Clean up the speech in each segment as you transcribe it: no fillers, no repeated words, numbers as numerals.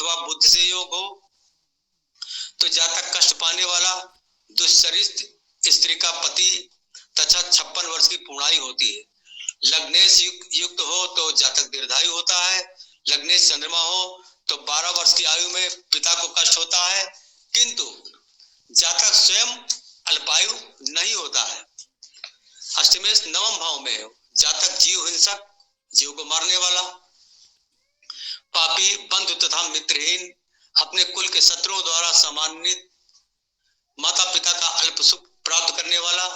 व बुद्धि से योग हो तो जातक कष्ट पाने वाला दुश्चरित्र स्त्री का पति तथा 56 वर्ष की पूर्णाई होती है। लग्नेश युक्त हो तो जातक दीर्घायु होता है। लग्नेश चंद्रमा हो तो 12 वर्ष की आयु में पिता को कष्ट होता है, किंतु जातक स्वयं अल्पायु नहीं होता है। अष्टमेश नवम भाव में हो, जातक जीव हिंसक, जीव को मारने वाला, पापी, बंधु तथा मित्रहीन, अपने कुल के शत्रुओं द्वारा सम्मानित, माता पिता का अल्प सुख प्राप्त करने वाला,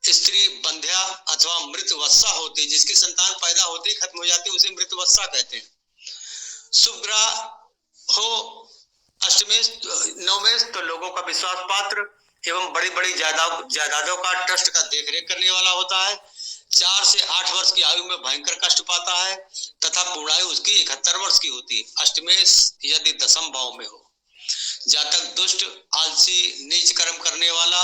स्त्री बंध्या अथवा मृतवत्सा होती, जिसकी संतान पैदा होती खत्म हो जाती, उसे मृतवत्सा कहते हैं। शुभ ग्रह हो अष्टमेश नवमेश तो लोगों का विश्वास पात्र एवं बड़ी बड़ी जायदादों का ट्रस्ट का देखरेख करने वाला होता है। 4 से 8 वर्ष की आयु में भयंकर कष्ट पाता है तथा पूर्णायु उसकी 71 वर्ष की होती है। अष्टमेश यदि दशम भाव में हो, जातक दुष्ट, आलसी, नीच कर्म करने वाला,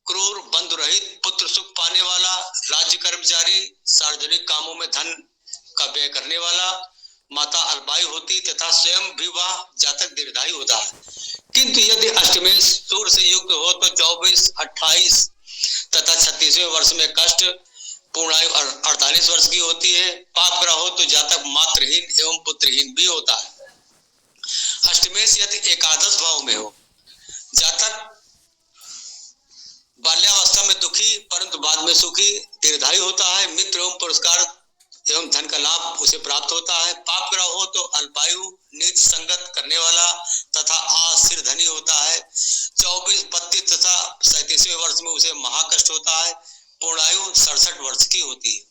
क्रूर, बंधु रहित, पुत्र सुख पाने वाला, राज्य कर्मचारी, सार्वजनिक कामों में धन का व्यय करने वाला, माता अल्पायु होती तथा स्वयं भी वह जातक दीर्घायु होता है। किंतु यदि अष्टमेश सूर्य से युक्त हो तो 24, 28 तथा 36वें वर्ष में कष्ट, पूर्णायु 48 वर्ष की होती है। पाप ग्रह हो तो जातक मातृहीन एवं पुत्रहीन भी होता है। अष्टमेश यदि एकादश भाव में हो, जातक बाल्यावस्था में दुखी परंतु बाद में सुखी, दीर्घायु होता है। मित्र एवं पुरस्कार एवं धन का लाभ उसे प्राप्त होता है। पाप ग्रह हो तो अल्पायु, नीच संगत करने वाला तथा आसिर धनी होता है। 24, 32 तथा 37वें वर्ष में उसे महाकष्ट होता है। पूर्णायु 67 वर्ष की होती है।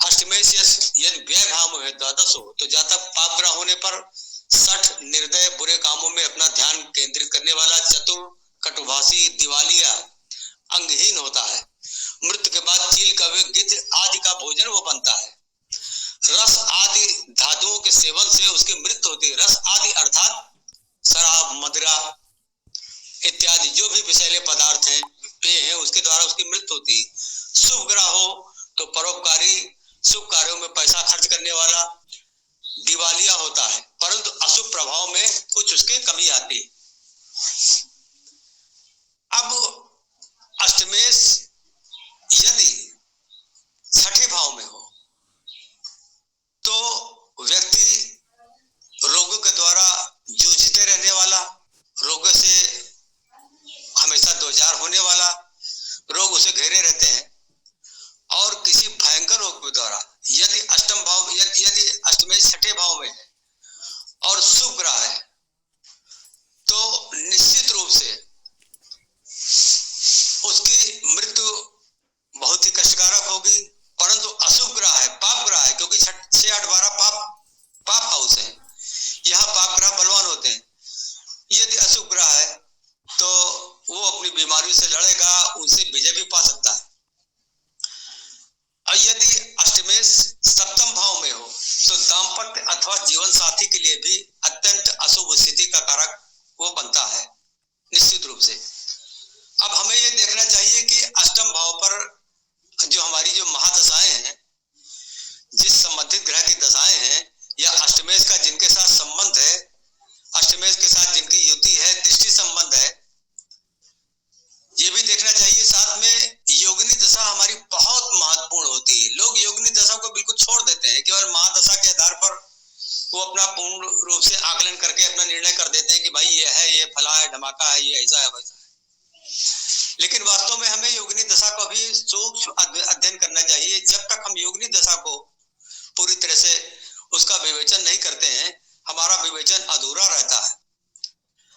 अष्टमेश यदि व्यय भाव में द्वादश हो तो जातक पाप ग्रह होने पर सठ, निर्दय, बुरे कामों में अपना ध्यान केंद्रित करने वाला, चतुर, कटुभाषी, दिवालिया, अंगहीन होता है। मृत्यु के बाद चील, कौवे, गिद्ध आदि का भोजन वो बनता है। रस आदि धातुओं के सेवन से उसकी मृत्यु होती है। रस आदि अर्थात शराब, मदिरा इत्यादि जो भी विषैले पदार्थ हैं, पेय हैं, उसके द्वारा उसकी मृत्यु होती है। शुभ ग्रह हो तो परोपकारी, शुभ कार्यों में पैसा खर्च करने वाला, दिवालिया होता है, परंतु अशुभ प्रभाव में कुछ उसके कमी आती है। अब अष्टमेश यदि छठे भाव में हो तो व्यक्ति रोगों के द्वारा जूझते रहने वाला, रोगों से हमेशा दोचार होने वाला, रोग उसे घेरे रहते हैं, और किसी भयंकर रोग के द्वारा यदि अष्टम भाव यदि अष्टमेश छठे भाव में है और शुभ ग्रह है तो निश्चित रूप से उसकी मृत्यु बहुत ही कष्टकारक होगी। परंतु अशुभ ग्रह है, पाप ग्रह है, क्योंकि 6, 8, 12 पाप हाउस है, यहाँ पाप ग्रह बलवान होते हैं। यदि अशुभ ग्रह है तो वो अपनी बीमारियों से लड़ेगा, उनसे विजय भी पा सकता है। और यदि अष्टमेश सप्तम भाव में हो तो दाम्पत्य अथवा जीवन साथी के लिए भी अत्यंत अशुभ स्थिति का कारक वो बनता है निश्चित रूप से। अब हमें ये देखना चाहिए कि अष्टम भाव पर जो हमारी जो महादशाएं हैं, जिस संबंधित ग्रह की दशाएं हैं, या अष्टमेश का जिनके साथ संबंध है, अष्टमेश के साथ जिनकी युति है, दृष्टि संबंध है, ये भी देखना चाहिए। साथ में योगिनी दशा हमारी बहुत महत्वपूर्ण होती है। लोग योगिनी दशा को बिल्कुल छोड़ देते हैं, केवल महादशा के आधार पर वो अपना पूर्ण रूप से आकलन करके अपना निर्णय कर देते हैं कि भाई ये है, ये फला है, धमाका है, ये ऐसा है, वैसा है। लेकिन वास्तव में हमें योगिनी दशा को भी सूक्ष्म अध्ययन करना चाहिए। जब तक हम योगिनी दशा को पूरी तरह से उसका विवेचन नहीं करते हैं, हमारा विवेचन अधूरा रहता है।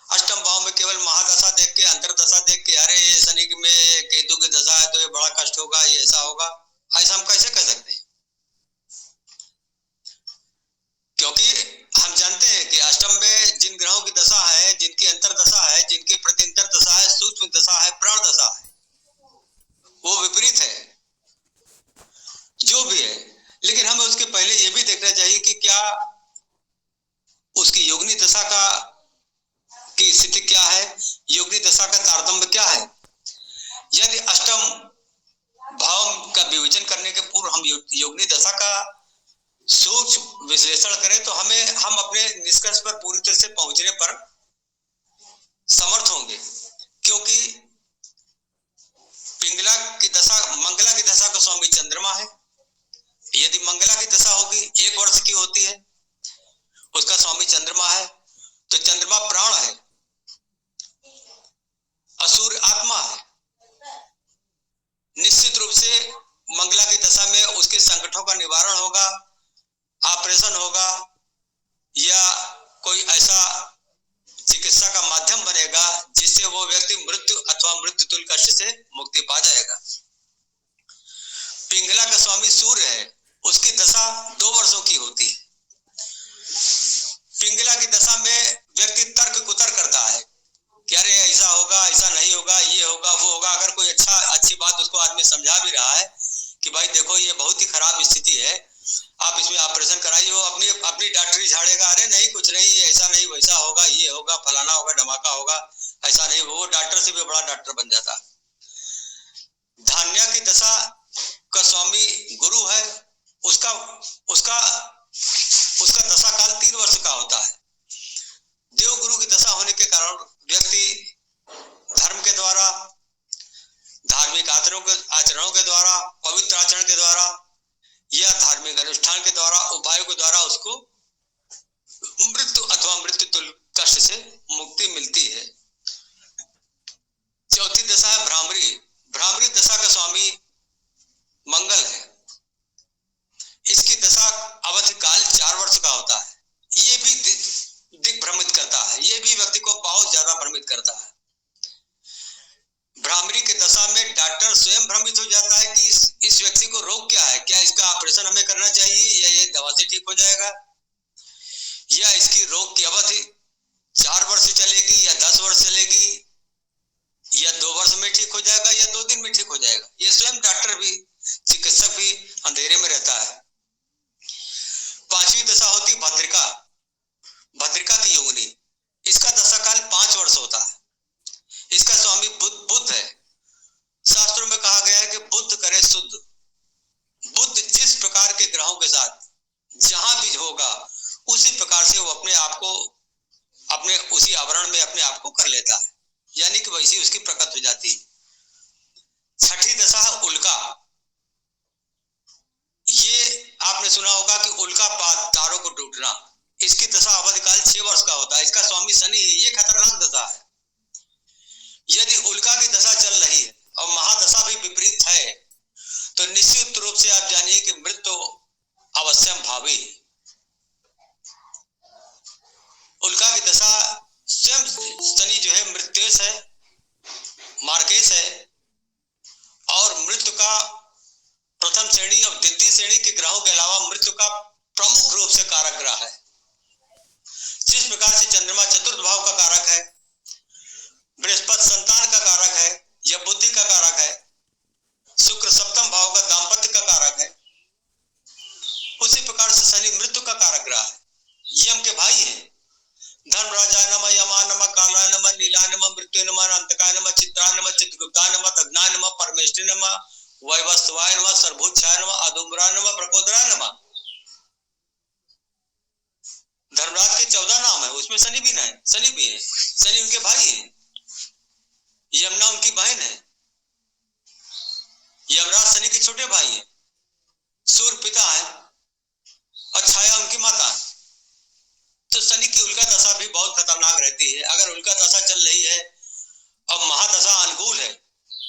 अष्टम भाव में केवल महादशा देख के, अंतरदशा देख के, अरे ये शनि में केतु की दशा है तो ये बड़ा कष्ट होगा, ये ऐसा होगा, ऐसा हम कैसे कह सकते हैं? क्योंकि हम जानते हैं कि अष्टम में जिन ग्रहों की दशा है, जिनकी अंतरदशा है, जिनकी प्रत्यंतर दशा है, सूक्ष्म दशा है, प्राण दशा है, वो विपरीत है जो भी है। लेकिन हमें उसके पहले ये भी देखना चाहिए कि क्या उसकी योगिनी दशा की स्थिति क्या है, योगिनी दशा का तारतम्य क्या है। यदि अष्टम भाव का विवेचन करने के पूर्व हम योगिनी दशा का सूक्ष्म विश्लेषण करें तो हम अपने निष्कर्ष पर पूरी तरह से पहुंचने पर समर्थ होंगे, क्योंकि मंगला की दशा का स्वामी चंद्रमा है। यदि मंगला की दशा होगी 1 वर्ष की होती है, उसका स्वामी चंद्रमा है, तो चंद्रमा प्राण है, असुर आत्मा है। निश्चित रूप से मंगला की दशा में उसके संकटों का निवारण होगा, ऑपरेशन होगा, या कोई ऐसा चिकित्सा का माध्यम बनेगा जिससे वो व्यक्ति मृत्यु अथवा मृत्यु तुल्य कष्ट से मुक्ति पा जाएगा। पिंगला का स्वामी सूर्य है, उसकी दशा 2 वर्षों की होती है। पिंगला की दशा में व्यक्ति तर्क कुतर्क करता है कि अरे ऐसा होगा, ऐसा नहीं होगा, ये होगा, वो होगा। अगर कोई अच्छी बात उसको आदमी समझा भी रहा है कि भाई देखो ये बहुत ही खराब स्थिति है, आप इसमें ऑपरेशन कराइए, वो अपनी डॉक्टरी झाड़ेगा, अरे नहीं कुछ नहीं, ऐसा नहीं, वैसा होगा, ये होगा, फलाना होगा, धमाका होगा, ऐसा नहीं। वो डॉक्टर से भी बड़ा डॉक्टर बन जाता। धान्या की दशा का स्वामी गुरु है, उसका दशा काल 3 वर्ष का होता है। देव गुरु की दशा होने के कारण व्यक्ति धर्म के द्वारा, धार्मिक आचरणों के द्वारा, पवित्र आचरण के द्वारा या धार्मिक अनुष्ठान के द्वारा, उपायों के द्वारा उसको मृत्यु अथवा मृत्यु तुल्य कष्ट से मुक्ति मिलती है। चौथी दशा है भ्रामरी। भ्रामरी दशा का स्वामी मंगल है। इसकी दशा अवधि काल 4 वर्ष का होता है। ये भी दिग्भ्रमित करता है, ये भी व्यक्ति को बहुत ज्यादा भ्रमित करता है। भ्रामरी की दशा में डॉक्टर स्वयं भ्रमित हो जाता है कि इस व्यक्ति को रोग क्या है, क्या इसका ऑपरेशन हमें करना चाहिए या ये दवा से ठीक हो जाएगा, या इसकी रोग की अवधि 4 वर्ष चलेगी या 10 वर्ष चलेगी, या 2 वर्ष में ठीक हो जाएगा या 2 दिन में ठीक हो जाएगा। ये स्वयं डॉक्टर भी, चिकित्सक भी अंधेरे में रहता है। 5वीं दशा होती भद्रिका, भद्रिका की योगिनी। इसका दशा काल 5 वर्ष होता है। इसका स्वामी बुध है। शास्त्रों में कहा गया है कि बुध करे शुद्ध। बुध जिस प्रकार के ग्रहों के साथ जहां भी होगा उसी प्रकार से वो अपने आप को अपने उसी आवरण में अपने आप को कर लेता है, यानी कि वैसी उसकी प्रकट हो जाती है। 6ठी दशा है उल्का। ये आपने सुना होगा कि उल्का पात, तारों को टूटना। इसकी दशा अवधि काल 6 वर्ष का होता है। इसका स्वामी शनि है। ये खतरनाक दशा है। यदि उल्का की दशा चल रही है और महादशा भी विपरीत है तो निश्चित रूप से आप जानिए कि मृत्यु अवश्यम भावी। उल्का की दशा स्वयं शनि जो है मृत्युस है, मार्केश है, और मृत्यु का प्रथम श्रेणी और द्वितीय श्रेणी के ग्रहों के अलावा मृत्यु का प्रमुख रूप से कारक ग्रह है। जिस प्रकार से चंद्रमा चतुर्थ भाव का कारक है, बृहस्पति संतान का कारक है या बुद्धि का कारक है, शुक्र सप्तम भाव का दाम्पत्य का कारक है, उसी प्रकार से शनि मृत्यु का कारक ग्रह है। यम के भाई हैं। धर्मराजा नमः, यमा नमः, काला नमः, नीला नमः, मृत्यु नमः, अंतकाय नमः, चित्रा नमः, चित्रगुप्ता नमः, तज्ञा नमः, परमेष्टि नमः, वैवस्वाय नमः, सर्वभूतछाय नमः, अधुम्बरा नमः, प्रकोदरा नमः। धर्मराज के 14 नाम है, उसमें शनि भी नहीं, शनि भी है। शनि उनके भाई है। यमुना उनकी बहन है। यमराज शनि के छोटे भाई है। सूर्य पिता है और छाया उनकी माता है। तो शनि की उल्का दशा भी बहुत खतरनाक रहती है। अगर उल्का दशा चल रही है और महादशा अनुकूल है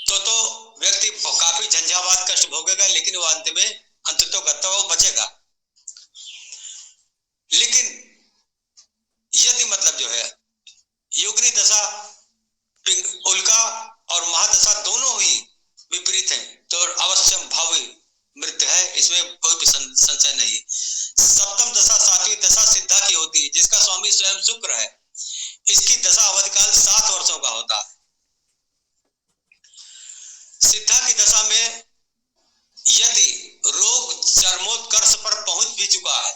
तो व्यक्ति काफी झंझावात कष्ट भोगेगा, लेकिन वो अंत तो करता वो बचेगा। लेकिन यदि मतलब जो है योगिनी दशा, उल्का और महादशा दोनों ही विपरीत हैं तो अवश्य भावी मृत्यु है, इसमें कोई भी संशय नहीं। सप्तम दशा, 7वीं दशा सिद्धा की होती है, जिसका स्वामी स्वयं शुक्र है। इसकी दशा अवधि काल 7 वर्षों का होता है। सिद्धा की दशा में यदि रोग चरमोत्कर्ष पर पहुंच भी चुका है,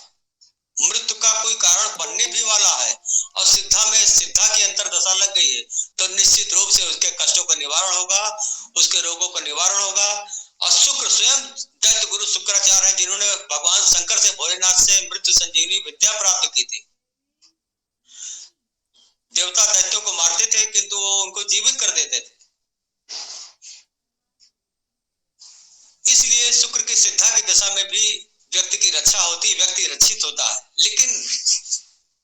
मृत्यु का कोई कारण बनने भी वाला है और सिद्धा की अंतर दशा लग गई है, तो निश्चित रूप से उसके कष्टों का निवारण होगा, उसके रोगों का निवारण होगा। और शुक्र स्वयं दैत्य गुरु शुक्राचार्य हैं, जिन्होंने भगवान शंकर से, भोलेनाथ से मृत्यु संजीवनी संजीवनी विद्या प्राप्त की थी। देवता दैत्यों को मारते थे किंतु वो उनको जीवित कर देते थे। इसलिए शुक्र की सिद्धा की दशा में भी व्यक्ति की रक्षा होती, व्यक्ति रक्षित होता है। लेकिन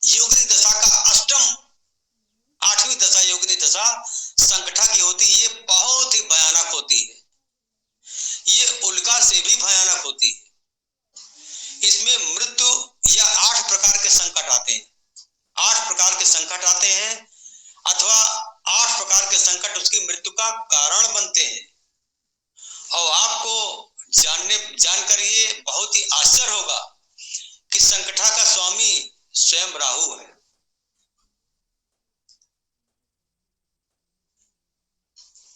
योगिनी दशा का अष्टम 8वीं दशा योगिनी दशा संकटा की होती, ये बहुत ही भयानक होती है। ये उल्का से भी भयानक होती है। इसमें मृत्यु या 8 प्रकार के संकट आते हैं। 8 प्रकार के संकट आते हैं अथवा 8 प्रकार के संकट उसकी मृत्यु का कारण बनते हैं। और आपको जानकर ये बहुत ही आश्चर्य होगा कि संकटा का स्वामी स्वयं राहु है।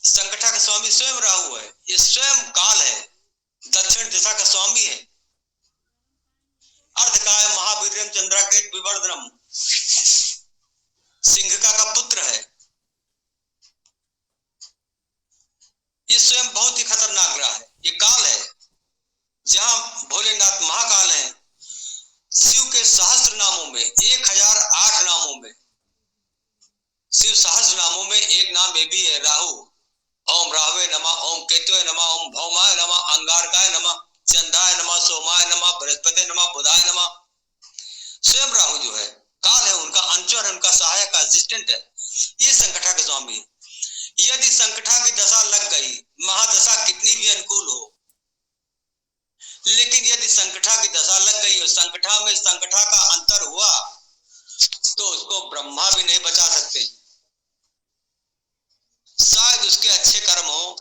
संकटा का स्वामी स्वयं राहु है। ये स्वयं काल है, दक्षिण दिशा का स्वामी है। अर्धकाय महावीर्यम चंद्राकेत विवर्धनम, सिंहिका का पुत्र है। ये स्वयं बहुत ही खतरनाक ग्रह है। ये काल है जहां भोलेनाथ महाकाल है। शिव के सहस्त्र नामों में 1008 नामों में, शिव सहस्त्र नामों में एक नाम ये भी है राहु। ओम राहवे नमः, ओम केतुवे नमः, ओम भौमाय नमः, अंगारकाय नमः, चंद्राय नमः, सोमाय नमः, बृहस्पति नमः, बुधाय नमः। स्वयं राहु जो है काल है, उनका अंचर, उनका सहायक असिस्टेंट है। ये संकटा के स्वामी। यदि संकटा की दशा लग गई, महादशा कितनी भी अनुकूल हो, लेकिन यदि संकटा की दशा लग गई और संकटा में संकटा का अंतर हुआ तो उसको ब्रह्मा भी नहीं बचा सकते। शायद उसके अच्छे कर्म हो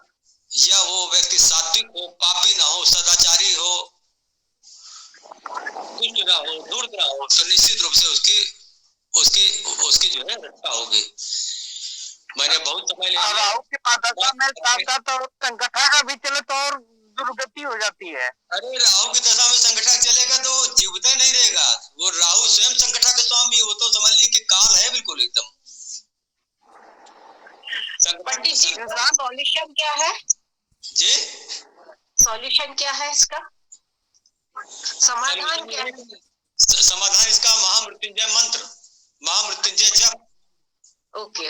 या वो व्यक्ति सात्विक हो, पापी ना हो, सदाचारी हो, दुष्ट ना हो, धूर्त ना हो, तो निश्चित रूप से उसकी जो है रक्षा होगी। मैंने बहुत समय लिया। राहु की दशा में साथ और संकटा का भी चले तो और दुर्गति हो जाती है। अरे राहु की दशा में संकटा चलेगा तो जीवित नहीं रहेगा। वो राहु स्वयं संकटा के स्वामी, वो तो समझ लीजिए कि काल है बिल्कुल एकदम। सॉल्यूशन क्या है जी? सॉल्यूशन क्या है इसका? समाधान क्या है? समाधान इसका महामृत्युंजय मंत्र, महामृत्युंजय जप। ओके।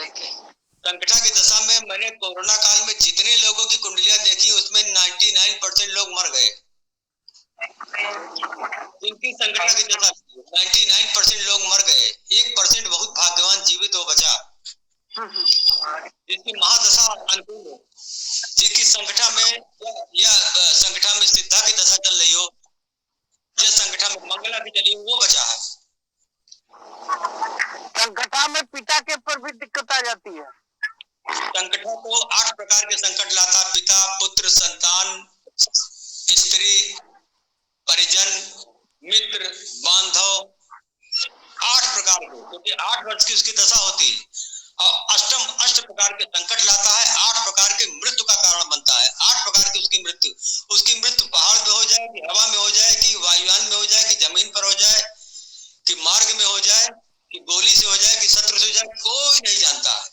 संकटा की दशा में मैंने कोरोना काल में जितने लोगों की कुंडलियां देखी उसमें 99% लोग मर गए। जिनकी संकटा की दशा 99% लोग मर गए, 1% बहुत भाग्यवान जीवित हो बचा। जिसकी महादशा अनुकूल हो, जिसकी संकटा में या संकटा में सिद्धा की दशा चल रही हो या संकटा में मंगला की चली हो, वो बचा है। संकटा में पिता के ऊपर भी दिक्कत आ जाती है। संकटा को 8 प्रकार के संकट लाता, पिता, पुत्र, संतान, स्त्री, परिजन, मित्र, बांधव, 8 प्रकार के, क्योंकि 8 वर्ष की उसकी दशा होती है। और अष्ट प्रकार के संकट लाता है, 8 प्रकार के मृत्यु का कारण बनता है। 8 प्रकार की उसकी मृत्यु पहाड़ पे हो जाए कि हवा में हो जाए कि वायुयान में हो जाए कि जमीन पर हो जाए कि मार्ग में हो जाए कि गोली से हो जाए कि शत्रु से हो जाए, कोई नहीं जानता है।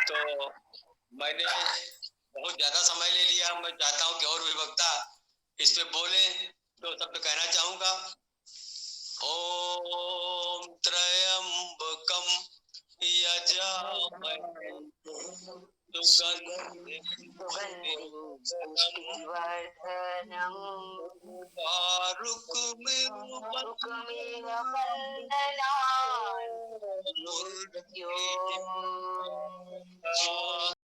तो मैंने बहुत ज्यादा समय ले लिया। मैं चाहता हूं कि और भी वक्ता इस पे बोले, तो शब्द कहना चाहूंगा। ओम त्र्यंबकम यजामहे सुगंधिवर्धनम मृत्योर्मुक्षीयमामृतात्